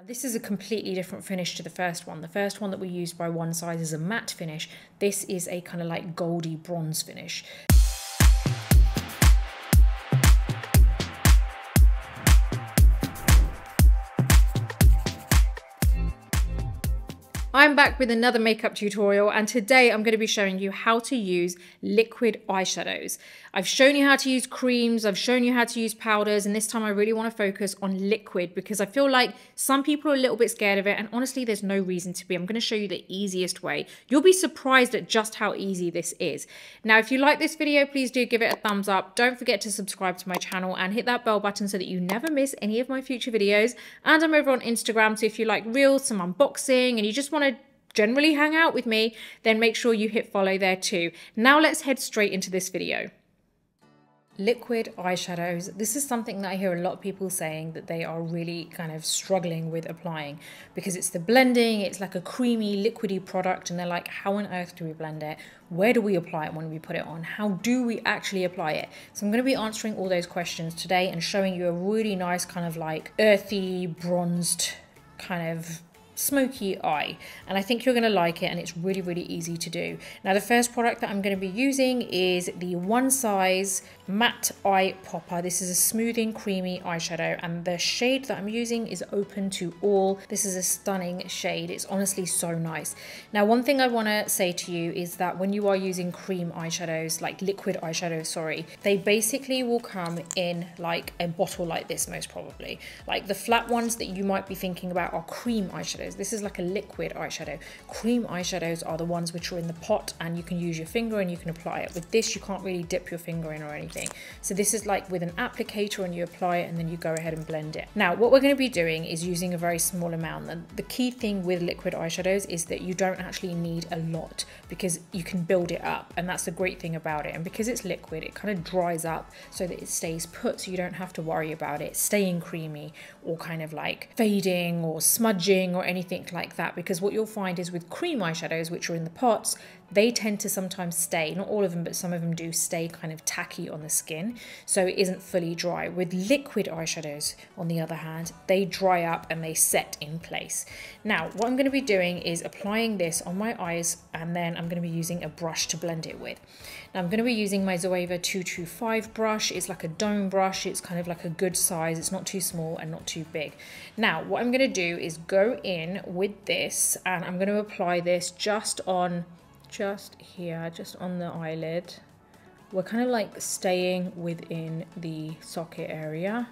This is a completely different finish to the first one. The first one that we used by One Size is a matte finish. This is a kind of like goldy bronze finish. I'm back with another makeup tutorial, and today I'm going to be showing you how to use liquid eyeshadows. I've shown you how to use creams, I've shown you how to use powders, and this time I really want to focus on liquid because I feel like some people are a little bit scared of it, and honestly there's no reason to be. I'm going to show you the easiest way. You'll be surprised at just how easy this is. Now if you like this video, please do give it a thumbs up. Don't forget to subscribe to my channel and hit that bell button so that you never miss any of my future videos. And I'm over on Instagram, so if you like reels, some unboxing, and you just want to generally hang out with me, then make sure you hit follow there too. Now let's head straight into this video. Liquid eyeshadows. This is something that I hear a lot of people saying that they are really kind of struggling with applying because it's the blending, it's like a creamy, liquidy product, and they're like, how on earth do we blend it? Where do we apply it when we put it on? How do we actually apply it? So I'm going to be answering all those questions today and showing you a really nice kind of like earthy, bronzed kind of smoky eye, and I think you're going to like it, and it's really, really easy to do. Now the first product that I'm going to be using is the One Size Matte Eye Popper. This is a smoothing creamy eyeshadow, and the shade that I'm using is Open to All. This is a stunning shade. It's honestly so nice. Now one thing I want to say to you is that when you are using cream eyeshadows, like liquid eyeshadows, sorry, they basically will come in like a bottle like this most probably. Like the flat ones that you might be thinking about are cream eyeshadows. This is like a liquid eyeshadow. Cream eyeshadows are the ones which are in the pot and you can use your finger and you can apply it. With this, you can't really dip your finger in or anything. So this is like with an applicator, and you apply it and then you go ahead and blend it. Now, what we're going to be doing is using a very small amount. And the key thing with liquid eyeshadows is that you don't actually need a lot because you can build it up, and that's the great thing about it. And because it's liquid, it kind of dries up so that it stays put, so you don't have to worry about it staying creamy or kind of like fading or smudging or anything like that, because what you'll find is with cream eyeshadows, which are in the pots, they tend to sometimes stay, not all of them, but some of them do stay kind of tacky on the skin, so it isn't fully dry. With liquid eyeshadows, on the other hand, they dry up and they set in place. Now, what I'm going to be doing is applying this on my eyes, and then I'm going to be using a brush to blend it with. Now, I'm going to be using my Zoeva 225 brush. It's like a dome brush. It's kind of like a good size. It's not too small and not too big. Now, what I'm going to do is go in with this, and I'm going to apply this just here, just on the eyelid. We're kind of like staying within the socket area,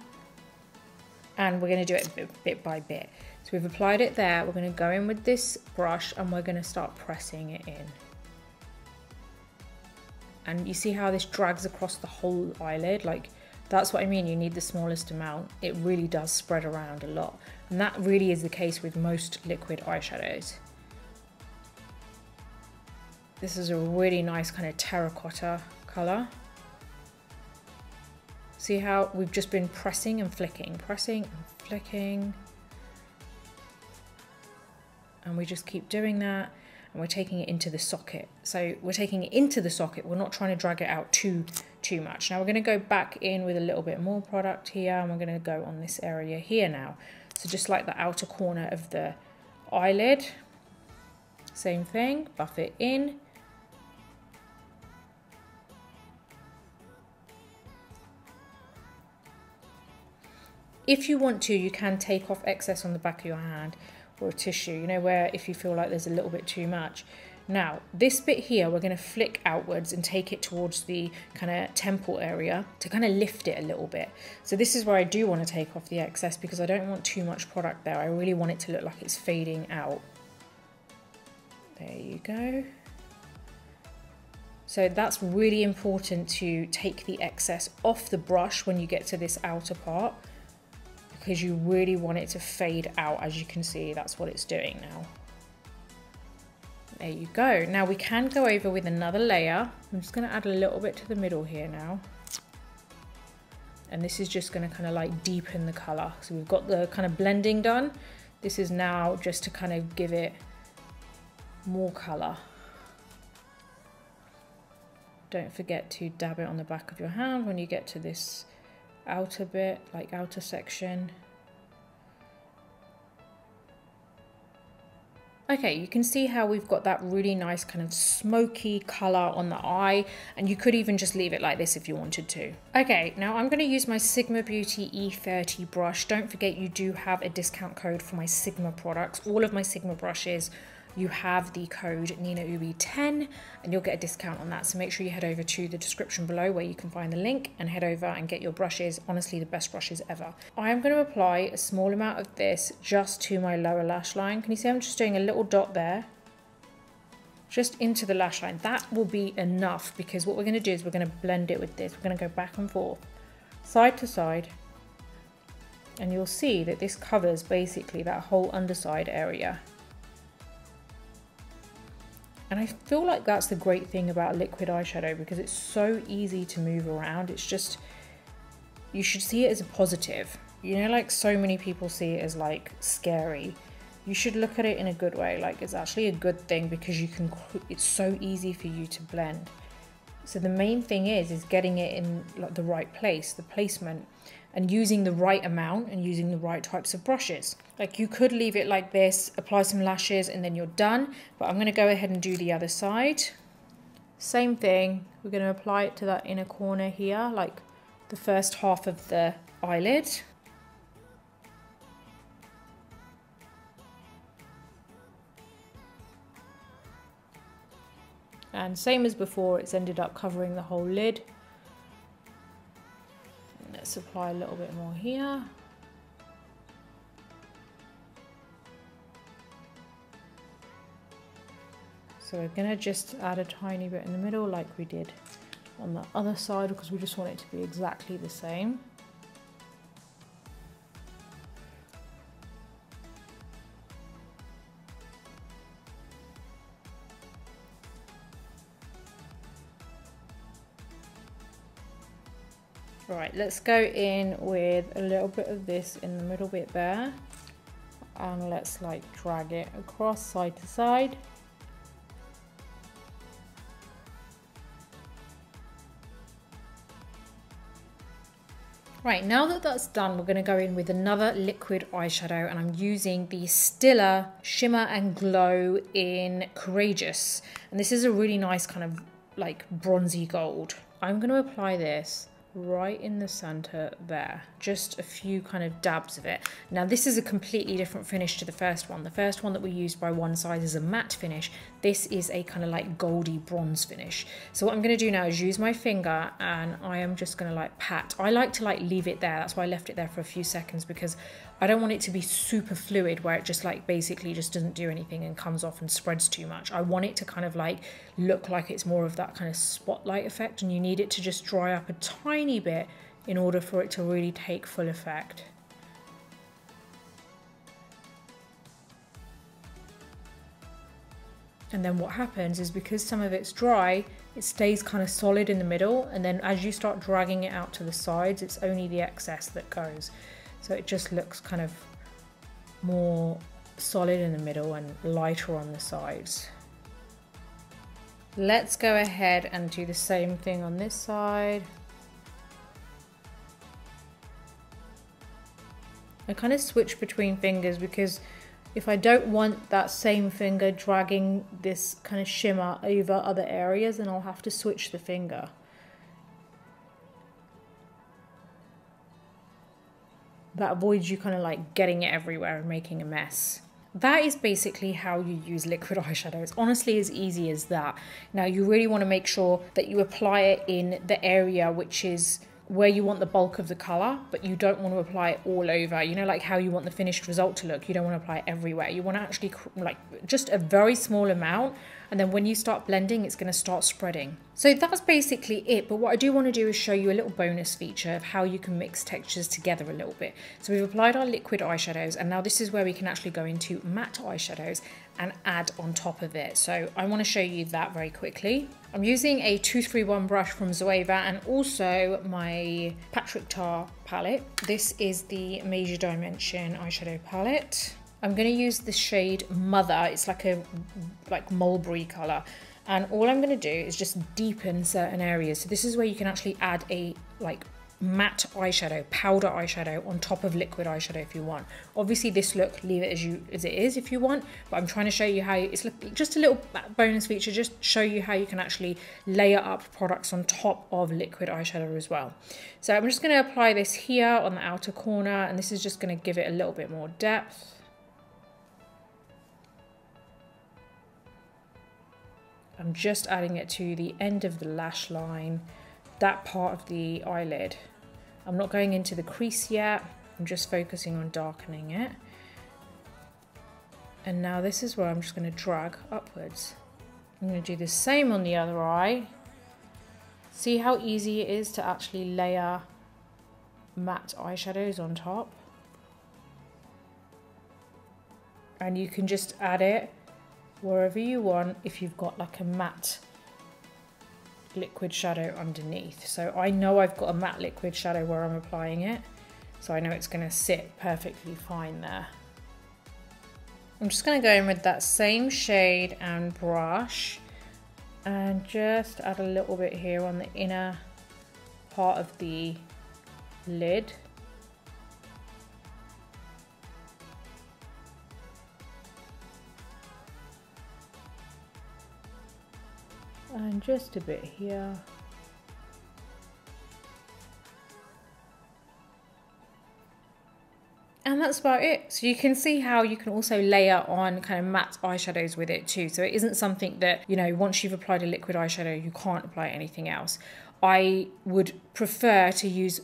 and we're going to do it bit by bit. So we've applied it there. We're going to go in with this brush and we're going to start pressing it in. And you see how this drags across the whole eyelid? Like, that's what I mean, you need the smallest amount. It really does spread around a lot. And that really is the case with most liquid eyeshadows. This is a really nice kind of terracotta color. See how we've just been pressing and flicking, pressing and flicking. And we just keep doing that, and we're taking it into the socket. So we're taking it into the socket, we're not trying to drag it out too much. Now we're going to go back in with a little bit more product here, and we're going to go on this area here now. So just like the outer corner of the eyelid, same thing, buff it in. If you want to, you can take off excess on the back of your hand or a tissue, you know, where if you feel like there's a little bit too much. Now, this bit here, we're going to flick outwards and take it towards the kind of temple area to kind of lift it a little bit. So this is where I do want to take off the excess because I don't want too much product there. I really want it to look like it's fading out. There you go. So that's really important to take the excess off the brush when you get to this outer part, because you really want it to fade out. As you can see, that's what it's doing now. There you go. Now we can go over with another layer. I'm just going to add a little bit to the middle here now. And this is just going to kind of like deepen the color. So we've got the kind of blending done. This is now just to kind of give it more color. Don't forget to dab it on the back of your hand when you get to this outer bit, like outer section. Okay, you can see how we've got that really nice kind of smoky color on the eye, and you could even just leave it like this if you wanted to. Okay, now I'm going to use my Sigma Beauty E30 brush. Don't forget you do have a discount code for my Sigma products. All of my Sigma brushes, you have the code NinaUbi10 and you'll get a discount on that. So make sure you head over to the description below where you can find the link and head over and get your brushes. Honestly, the best brushes ever. I am going to apply a small amount of this just to my lower lash line. Can you see I'm just doing a little dot there? Just into the lash line. That will be enough because what we're going to do is we're going to blend it with this. We're going to go back and forth, side to side. And you'll see that this covers basically that whole underside area. And I feel like that's the great thing about liquid eyeshadow because it's so easy to move around. It's just, you should see it as a positive. You know, like so many people see it as like scary. You should look at it in a good way. Like it's actually a good thing because you can, it's so easy for you to blend. So the main thing is getting it in like the right place, the placement, and using the right amount and using the right types of brushes. Like you could leave it like this, apply some lashes and then you're done, but I'm gonna go ahead and do the other side. Same thing, we're gonna apply it to that inner corner here, like the first half of the eyelid. And same as before, it's ended up covering the whole lid. Let's apply a little bit more here. So we're going to just add a tiny bit in the middle like we did on the other side because we just want it to be exactly the same. Right, let's go in with a little bit of this in the middle bit there, and let's like drag it across side to side. Right, now that that's done, we're going to go in with another liquid eyeshadow, and I'm using the Stila Shimmer and Glow in Courageous, and this is a really nice kind of like bronzy gold. I'm going to apply this right in the center there, just a few kind of dabs of it. Now this is a completely different finish to the first one. The first one that we used by One Size is a matte finish. This is a kind of like goldy bronze finish. So what I'm going to do now is use my finger and I am just going to like pat. I like to like leave it there. That's why I left it there for a few seconds because I don't want it to be super fluid where it just like basically just doesn't do anything and comes off and spreads too much. I want it to kind of like look like it's more of that kind of spotlight effect, and you need it to just dry up a tiny bit in order for it to really take full effect. And then what happens is because some of it's dry, it stays kind of solid in the middle, and then as you start dragging it out to the sides, it's only the excess that goes. So it just looks kind of more solid in the middle and lighter on the sides. Let's go ahead and do the same thing on this side. I kind of switch between fingers because if I don't want that same finger dragging this kind of shimmer over other areas, then I'll have to switch the finger. That avoids you kind of like getting it everywhere and making a mess. That is basically how you use liquid eyeshadow. It's honestly as easy as that. Now you really want to make sure that you apply it in the area which is where you want the bulk of the color, but you don't want to apply it all over. You know, like how you want the finished result to look. You don't want to apply it everywhere. You want to actually like just a very small amount, and then when you start blending, it's going to start spreading. So that's basically it. But what I do want to do is show you a little bonus feature of how you can mix textures together a little bit. So we've applied our liquid eyeshadows, and now this is where we can actually go into matte eyeshadows and add on top of it. So I want to show you that very quickly. I'm using a 231 brush from Zoeva and also my Patrick Tar palette. This is the Major Dimension eyeshadow palette. I'm going to use the shade Mother. It's like a mulberry color. And all I'm going to do is just deepen certain areas. So this is where you can actually add a like matte eyeshadow, powder eyeshadow on top of liquid eyeshadow if you want. Obviously this look, leave it as it is if you want, but I'm trying to show you how it's just a little bonus feature, just show you how you can actually layer up products on top of liquid eyeshadow as well. So I'm just going to apply this here on the outer corner, and this is just going to give it a little bit more depth. I'm just adding it to the end of the lash line, that part of the eyelid. I'm not going into the crease yet, I'm just focusing on darkening it. And now this is where I'm just going to drag upwards. I'm going to do the same on the other eye. See how easy it is to actually layer matte eyeshadows on top? And you can just add it wherever you want if you've got like a matte liquid shadow underneath. So I know I've got a matte liquid shadow where I'm applying it, so I know it's going to sit perfectly fine there. I'm just going to go in with that same shade and brush and just add a little bit here on the inner part of the lid. And just a bit here. And that's about it. So you can see how you can also layer on kind of matte eyeshadows with it too. So it isn't something that, you know, once you've applied a liquid eyeshadow, you can't apply anything else. I would prefer to use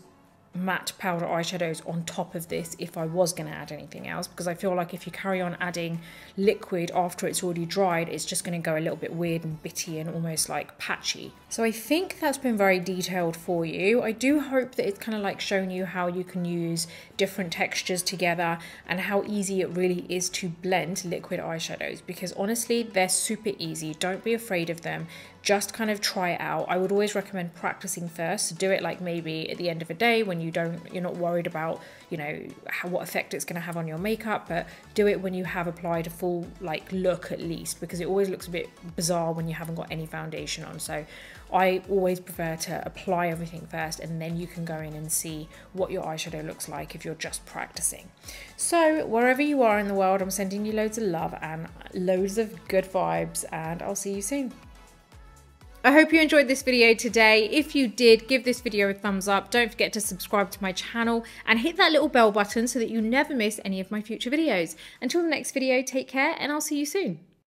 matte powder eyeshadows on top of this if I was going to add anything else, because I feel like if you carry on adding liquid after it's already dried, it's just going to go a little bit weird and bitty and almost like patchy. So I think that's been very detailed for you. I do hope that it's kind of like shown you how you can use different textures together and how easy it really is to blend liquid eyeshadows, because honestly they're super easy. Don't be afraid of them. Just kind of try it out. I would always recommend practicing first. So do it like maybe at the end of a day when you're not worried about, you know, what effect it's going to have on your makeup, but do it when you have applied a full like look at least, because it always looks a bit bizarre when you haven't got any foundation on. So I always prefer to apply everything first, and then you can go in and see what your eyeshadow looks like if you're just practicing. So wherever you are in the world, I'm sending you loads of love and loads of good vibes, and I'll see you soon. I hope you enjoyed this video today. If you did, give this video a thumbs up. Don't forget to subscribe to my channel and hit that little bell button so that you never miss any of my future videos. Until the next video, take care and I'll see you soon.